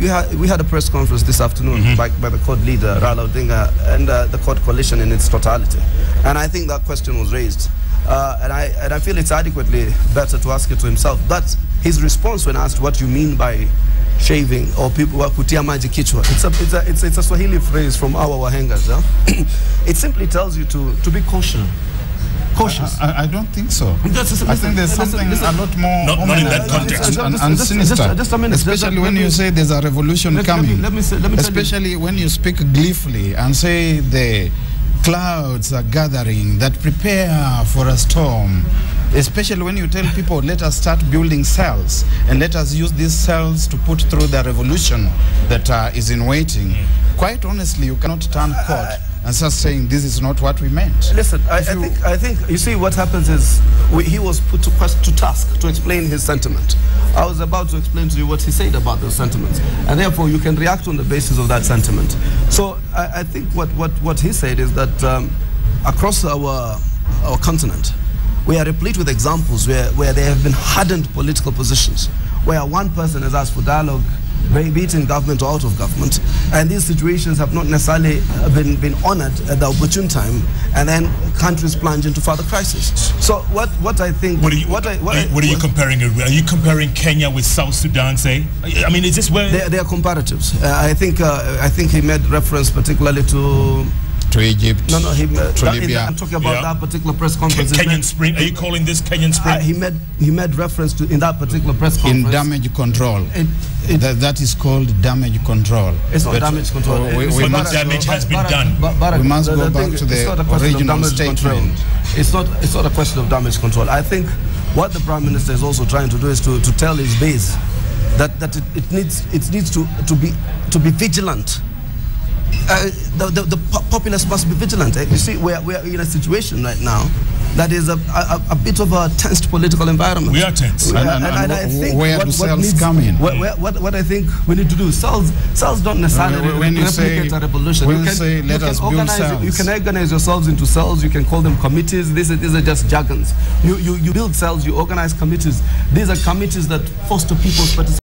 we had a press conference this afternoon by the court leader, Raila and the court coalition in its totality. And I think that question was raised. And I feel it's adequately better to ask it to himself. But his response when asked what you mean by shaving or people kutia maji kichwa, it's a Swahili phrase from our Wahengas. It simply tells you to be cautious. I don't think so. I think there's something a lot more not in that context and sinister. Just a minute. Especially when you say there's a revolution coming. Let me especially when you speak gleefully and say the clouds are gathering that prepare for a storm. Especially when you tell people, let us start building cells and let us use these cells to put through the revolution that is in waiting. Quite honestly, you cannot turn court and start saying this is not what we meant. Listen, I think you see what happens is he was put to task to explain his sentiment. I was about to explain to you what he said about those sentiments, and therefore you can react on the basis of that sentiment. So I think what he said is that across our continent, we are replete with examples where there have been hardened political positions, where one person has asked for dialogue, be it in government or out of government, and these situations have not necessarily been honored at the opportune time, and then countries plunge into further crisis. So what I think... What are you comparing? Are you comparing Kenya with South Sudan, say? I mean, is this where... They are comparatives. I think he made reference particularly to Egypt, to Libya. I'm talking about that particular press conference. Kenyan Spring. Are you calling this Kenyan Spring? He made reference to in that particular press conference. In damage control. That is called damage control. It's not damage control. Much damage has been done. We must go back to the original statement. It's not a question of damage control. I think what the Prime Minister is also trying to do is to tell his base that it needs to be vigilant. The populace must be vigilant. You see, we're in a situation right now that is a bit of a tensed political environment. We are tense. And I think where do cells come in? What I think we need to do, cells don't necessarily replicate a revolution. Let us build cells. You can organize yourselves into cells. You can call them committees. These are just jargons. You build cells. You organize committees. These are committees that foster people's participation.